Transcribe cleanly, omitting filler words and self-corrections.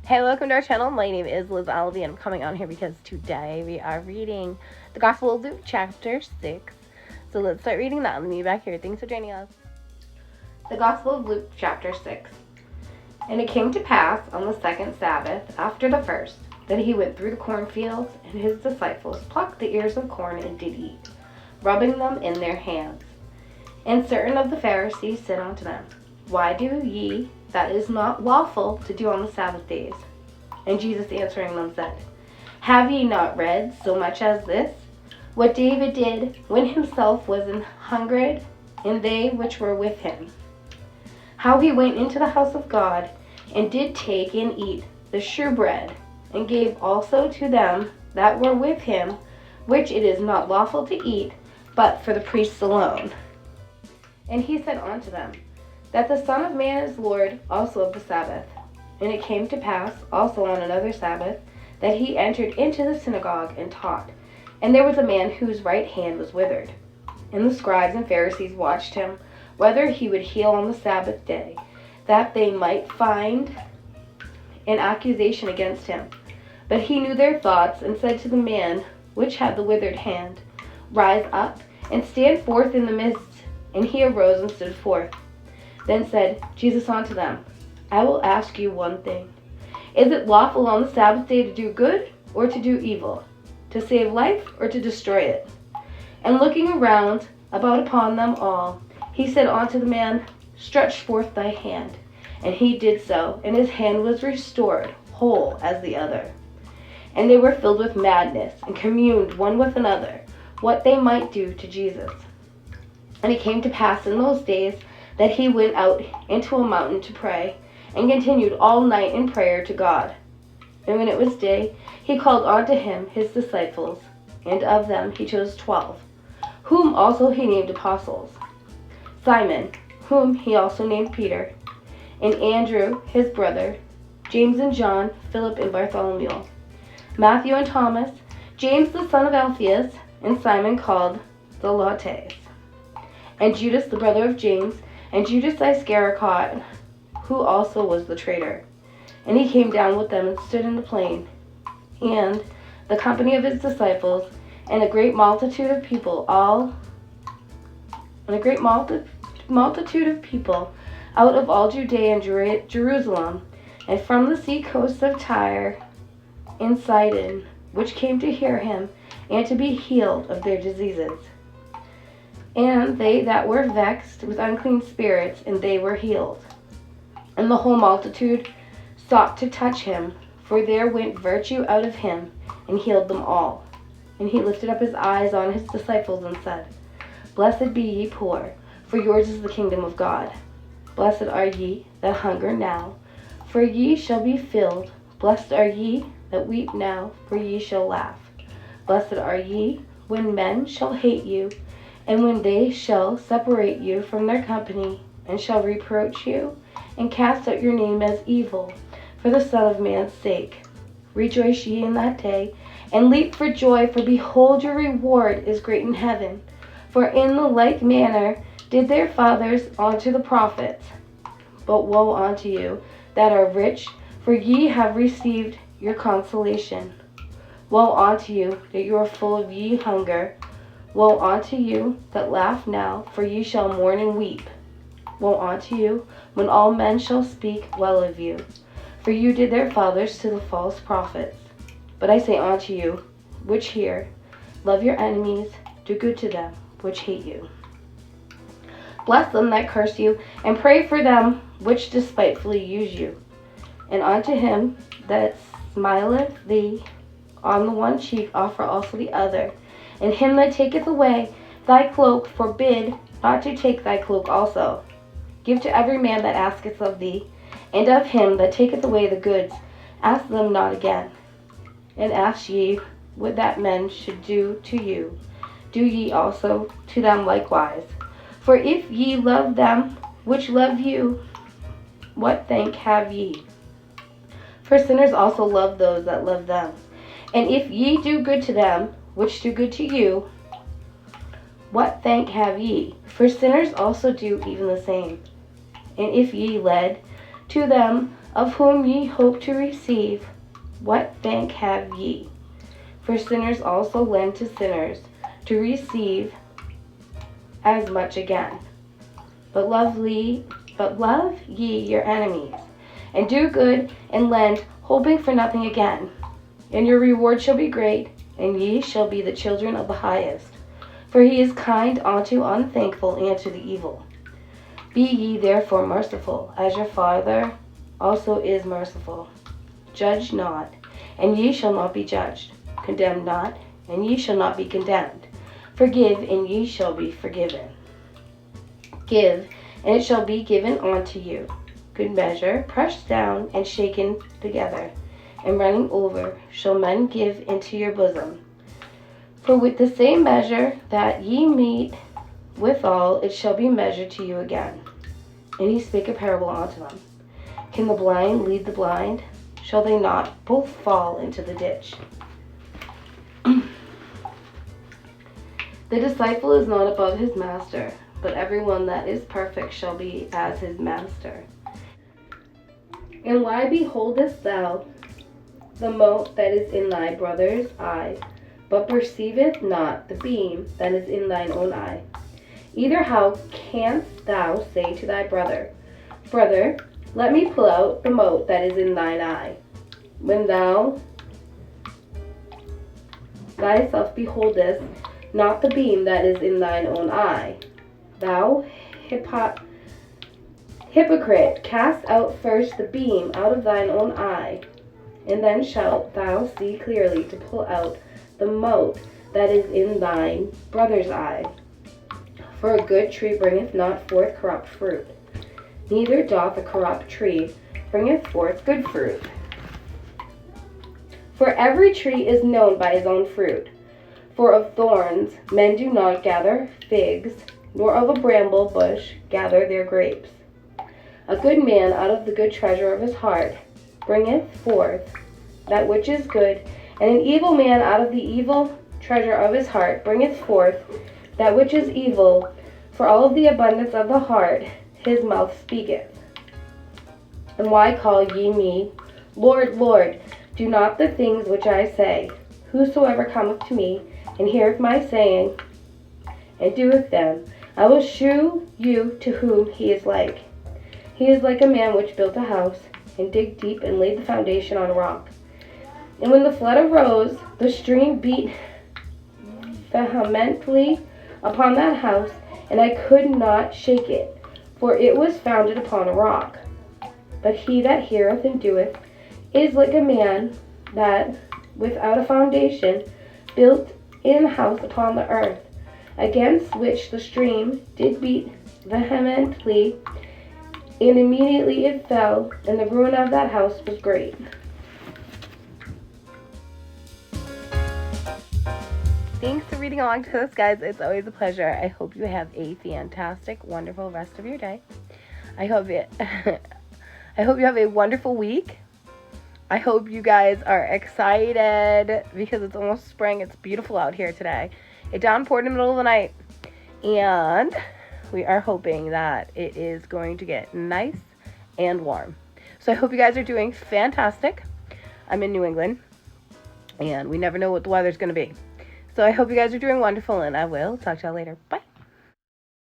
Hey, welcome to our channel. My name is Liz Alvey, and I'm coming on here because today we are reading the Gospel of Luke, chapter 6. So let's start reading that. I'll meet you back here. Thanks for joining us. The Gospel of Luke, chapter 6. And it came to pass on the second Sabbath, after the first, that he went through the cornfields, and his disciples plucked the ears of corn and did eat, rubbing them in their hands. And certain of the Pharisees said unto them, Why do ye that is not lawful to do on the Sabbath days? And Jesus answering them said, Have ye not read so much as this? What David did when himself was an hungered, and they which were with him, how he went into the house of God, and did take and eat the shewbread, and gave also to them that were with him, which it is not lawful to eat, but for the priests alone. And he said unto them, that the Son of Man is Lord also of the Sabbath. And it came to pass also on another Sabbath, that he entered into the synagogue and taught. And there was a man whose right hand was withered. And the scribes and Pharisees watched him, whether he would heal on the Sabbath day, that they might find an accusation against him. But he knew their thoughts, and said to the man which had the withered hand, Rise up, and stand forth in the midst. And he arose and stood forth. Then said Jesus unto them, I will ask you one thing. Is it lawful on the Sabbath day to do good or to do evil, to save life or to destroy it? And looking around about upon them all, he said unto the man, Stretch forth thy hand. And he did so, and his hand was restored, whole as the other. And they were filled with madness, and communed one with another, what they might do to Jesus. And it came to pass in those days, that he went out into a mountain to pray, and continued all night in prayer to God. And when it was day, he called unto him his disciples, and of them he chose 12, whom also he named apostles. Simon, whom he also named Peter, and Andrew his brother, James and John, Philip and Bartholomew, Matthew and Thomas, James the son of Alphaeus, and Simon called Zelotes, and Judas the brother of James, and Judas Iscariot, who also was the traitor. And he came down with them and stood in the plain, and the company of his disciples, and a great multitude of people, out of all Judea and Jerusalem, and from the sea coast of Tyre and Sidon, which came to hear him, and to be healed of their diseases. And they that were vexed with unclean spirits, and they were healed. And the whole multitude sought to touch him, for there went virtue out of him, and healed them all. And he lifted up his eyes on his disciples, and said, Blessed be ye poor, for yours is the kingdom of God. Blessed are ye that hunger now, for ye shall be filled. Blessed are ye that weep now, for ye shall laugh. Blessed are ye when men shall hate you, and when they shall separate you from their company, and shall reproach you, and cast out your name as evil, for the Son of Man's sake. Rejoice ye in that day, and leap for joy, for behold, your reward is great in heaven. For in the like manner did their fathers unto the prophets. But woe unto you that are rich, for ye have received your consolation. Woe unto you that you are full of ye hunger. Woe unto you that laugh now, for ye shall mourn and weep. Woe unto you when all men shall speak well of you, for you did their fathers to the false prophets. But I say unto you, which hear, love your enemies, do good to them which hate you. Bless them that curse you, and pray for them which despitefully use you. And unto him that smileth thee on the one cheek offer also the other. And him that taketh away thy cloak forbid not to take thy cloak also. Give to every man that asketh of thee, and of him that taketh away the goods ask them not again. And ask ye what that men should do to you, do ye also to them likewise. For if ye love them which love you, what thank have ye? For sinners also love those that love them. And if ye do good to them which do good to you, what thank have ye? For sinners also do even the same. And if ye led to them of whom ye hope to receive, what thank have ye? For sinners also lend to sinners, to receive as much again. But love ye your enemies, and do good, and lend, hoping for nothing again. And your reward shall be great, and ye shall be the children of the highest. For he is kind unto unthankful and to the evil. Be ye therefore merciful, as your Father also is merciful. Judge not, and ye shall not be judged. Condemn not, and ye shall not be condemned. Forgive, and ye shall be forgiven. Give, and it shall be given unto you. Good measure, pressed down and shaken together, and running over, shall men give into your bosom. For with the same measure that ye mete withal, it shall be measured to you again. And he spake a parable unto them. Can the blind lead the blind? Shall they not both fall into the ditch? The disciple is not above his master, but everyone that is perfect shall be as his master. And why beholdest thou the mote that is in thy brother's eye, but perceiveth not the beam that is in thine own eye? Either how canst thou say to thy brother, Brother, let me pull out the mote that is in thine eye, when thou thyself beholdest not the beam that is in thine own eye? Thou hypocrite, cast out first the beam out of thine own eye, and then shalt thou see clearly to pull out the mote that is in thine brother's eye. For a good tree bringeth not forth corrupt fruit, neither doth a corrupt tree bringeth forth good fruit. For every tree is known by his own fruit. For of thorns men do not gather figs, nor of a bramble bush gather their grapes. A good man out of the good treasure of his heart bringeth forth that which is good, and an evil man out of the evil treasure of his heart bringeth forth that which is evil. For all of the abundance of the heart his mouth speaketh. And why call ye me, Lord, Lord? Do not the things which I say. Whosoever cometh to me, and heareth my saying, and doeth them, I will shew you to whom he is like. He is like a man which built a house, and digged deep, and laid the foundation on a rock. And when the flood arose, the stream beat vehemently upon that house, and I could not shake it, for it was founded upon a rock. But he that heareth and doeth is like a man that, without a foundation, built an house upon the earth, against which the stream did beat vehemently, and immediately it fell, and the ruin of that house was great. Thanks for reading along to this, guys. It's always a pleasure. I hope you have a fantastic, wonderful rest of your day. I hope you have a wonderful week. I hope you guys are excited because it's almost spring. It's beautiful out here today. It downpoured in the middle of the night, and we are hoping that it is going to get nice and warm. So I hope you guys are doing fantastic. I'm in New England, and we never know what the weather's going to be. So I hope you guys are doing wonderful, and I will talk to y'all later. Bye.